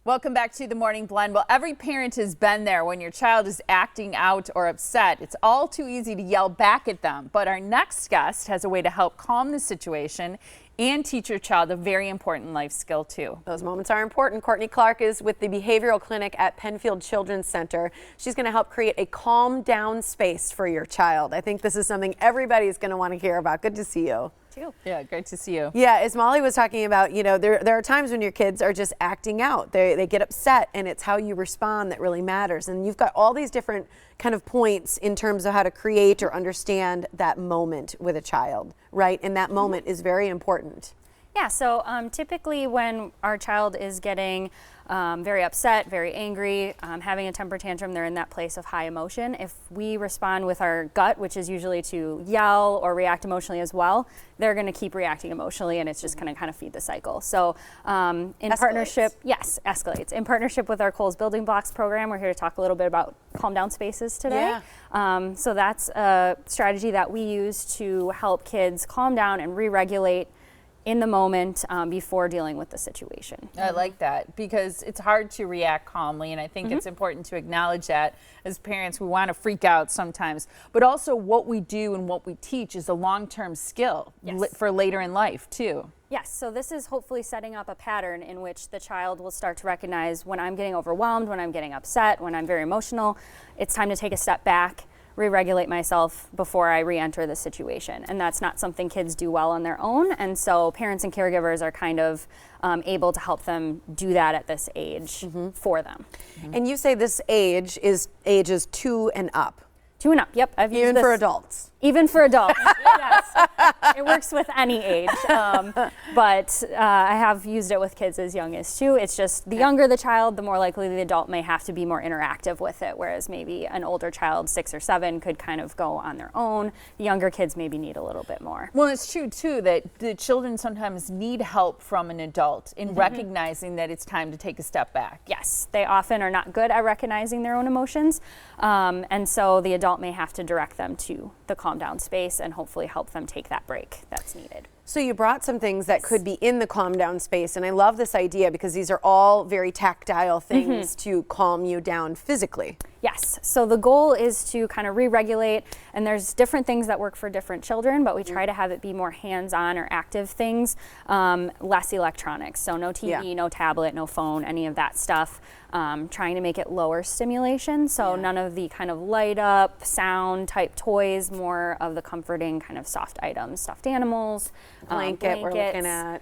Welcome back to the Morning Blend. Well, every parent has been there when your child is acting out or upset. It's all too easy to yell back at them. But our next guest has a way to help calm the situation and teach your child a very important life skill too. Those moments are important. Courtney Clark is with the Behavioral Clinic at Penfield Children's Center. She's going to help create a calm down space for your child. I think this is something everybody's going to want to hear about. Good to see you. Yeah, great to see you. Yeah, as Molly was talking about, you know, there are times when your kids are just acting out. They get upset, and it's how you respond that really matters. And you've got all these different kind of points in terms of how to create or understand that moment with a child, right? And that moment is very important. Yeah, so typically when our child is getting very upset, very angry, having a temper tantrum, they're in that place of high emotion. If we respond with our gut, which is usually to yell or react emotionally as well, they're going to keep reacting emotionally, and it's just going to kind of feed the cycle. So in partnership, yes, escalates. In partnership with our Cole's Building Blocks program, we're here to talk a little bit about calm down spaces today. Yeah. So that's a strategy that we use to help kids calm down and re-regulate in the moment before dealing with the situation. I like that because it's hard to react calmly, and I think it's important to acknowledge that as parents we want to freak out sometimes, but also what we do and what we teach is a long-term skill for later in life too. Yes, so this is hopefully setting up a pattern in which the child will start to recognize when I'm getting overwhelmed, when I'm getting upset, when I'm very emotional, it's time to take a step back, re-regulate myself before I re-enter the situation. And that's not something kids do well on their own. And so parents and caregivers are kind of able to help them do that at this age for them. And you say this age is ages 2 and up. 2 and up, yep. I've used Even this. for adults. Even for adults, yes. It works with any age, but I have used it with kids as young as 2. It's just the younger the child, the more likely the adult may have to be more interactive with it, whereas maybe an older child, 6 or 7, could kind of go on their own. The younger kids maybe need a little bit more. Well, it's true too that the children sometimes need help from an adult in recognizing that it's time to take a step back. Yes, they often are not good at recognizing their own emotions, and so the adult may have to direct them to the calm down space and hopefully help them take that break that's needed. So you brought some things that could be in the calm down space, and I love this idea because these are all very tactile things to calm you down physically. Yes. So the goal is to kind of re-regulate, and there's different things that work for different children, but we try to have it be more hands-on or active things, less electronics. So no TV, no tablet, no phone, any of that stuff. Trying to make it lower stimulation, so none of the kind of light up, sound type toys, more of the comforting kind of soft items, stuffed animals, blanket we're looking at.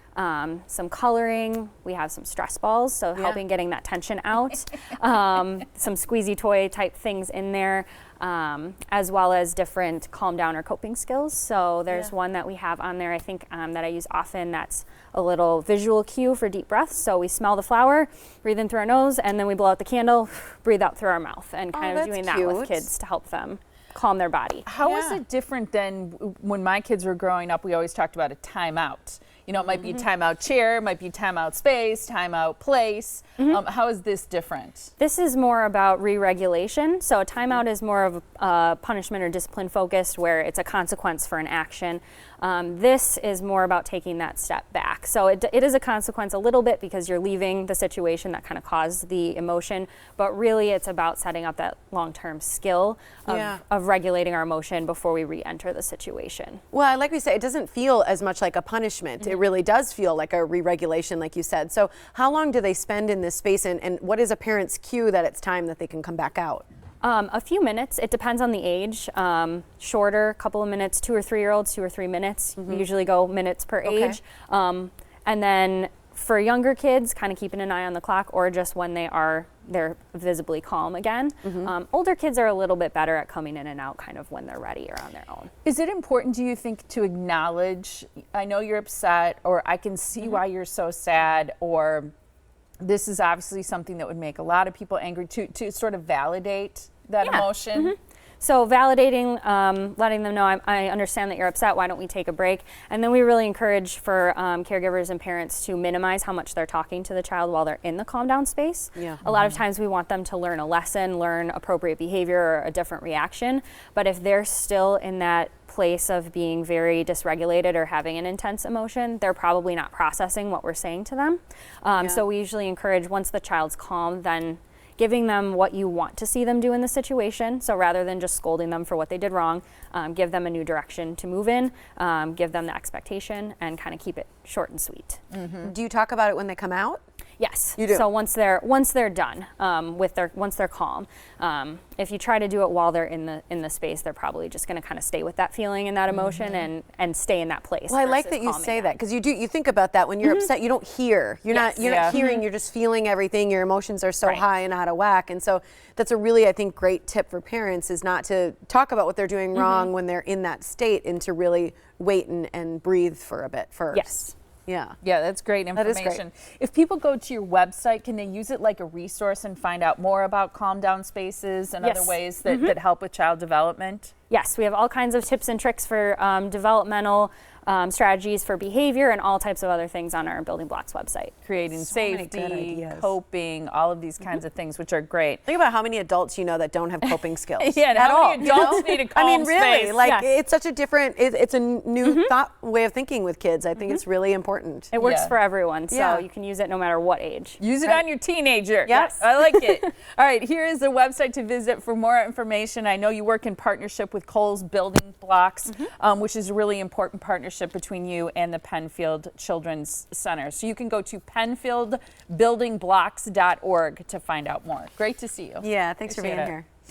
Some coloring, we have some stress balls, so helping getting that tension out, some squeezy toy type things in there, as well as different calm down or coping skills. So there's one that we have on there, I think, that I use often, that's a little visual cue for deep breaths. So we smell the flower, breathe in through our nose, and then we blow out the candle, breathe out through our mouth, and kind of doing that with kids to help them calm their body. How is it different than when my kids were growing up? We always talked about a timeout. You know, it might be a timeout chair, it might be timeout space, timeout place. How is this different? This is more about re-regulation. So a timeout is more of a punishment or discipline focused, where it's a consequence for an action. This is more about taking that step back. So it is a consequence a little bit because you're leaving the situation that kind of caused the emotion, but really it's about setting up that long-term skill of regulating our emotion before we re-enter the situation. Well, like we said, it doesn't feel as much like a punishment. It really does feel like a re-regulation, like you said. So how long do they spend in this space, and what is a parent's cue that it's time that they can come back out? A few minutes. It depends on the age. Shorter, couple of minutes. 2 or 3-year-olds, 2 or 3 minutes. We usually go minutes per age. And then for younger kids, kind of keeping an eye on the clock, or just when they're visibly calm again. Older kids are a little bit better at coming in and out kind of when they're ready or on their own. Is it important, do you think, to acknowledge, I know you're upset, or I can see why you're so sad, or this is obviously something that would make a lot of people angry, to sort of validate that emotion? So validating, letting them know I understand that you're upset. Why don't we take a break? And then we really encourage for caregivers and parents to minimize how much they're talking to the child while they're in the calm down space. Yeah. A lot of times we want them to learn a lesson, learn appropriate behavior or a different reaction. But if they're still in that place of being very dysregulated or having an intense emotion, they're probably not processing what we're saying to them. So we usually encourage, once the child's calm, then giving them what you want to see them do in the situation. So rather than just scolding them for what they did wrong, give them a new direction to move in, give them the expectation, and kind of keep it short and sweet. Do you talk about it when they come out? Yes. You do? So once they're done once they're calm, if you try to do it while they're in the space, they're probably just going to kind of stay with that feeling and that emotion and stay in that place. Well, I like that you say that, because you think about that when you're upset, you don't hear. You're not hearing, you're just feeling everything. Your emotions are so high and out of whack. And so that's a really, I think, great tip for parents, is not to talk about what they're doing wrong when they're in that state, and to really wait and breathe for a bit first. Yes. Yeah. Yeah, that's great information. That is great. If people go to your website, can they use it like a resource and find out more about calm down spaces and other ways that help with child development? Yes, we have all kinds of tips and tricks for developmental strategies for behavior and all types of other things on our Building Blocks website. Creating So many good safety, ideas. coping, all of these kinds of things, which are great. Think about how many adults you know that don't have coping skills. Yeah, and at how all. many adults need a calm I mean, really, space? like Yes. it's such a different. It's a new thought way of thinking with kids. I think it's really important. It works Yeah. for everyone, so Yeah. you can use it no matter what age. Use it on your teenager. Yes. I like it. All right, here is the website to visit for more information. I know you work in partnership with Kohl's Building Blocks, which is a really important partnership between you and the Penfield Children's Center. So you can go to penfieldbuildingblocks.org to find out more. Great to see you. Yeah, thanks for Appreciate being it. here.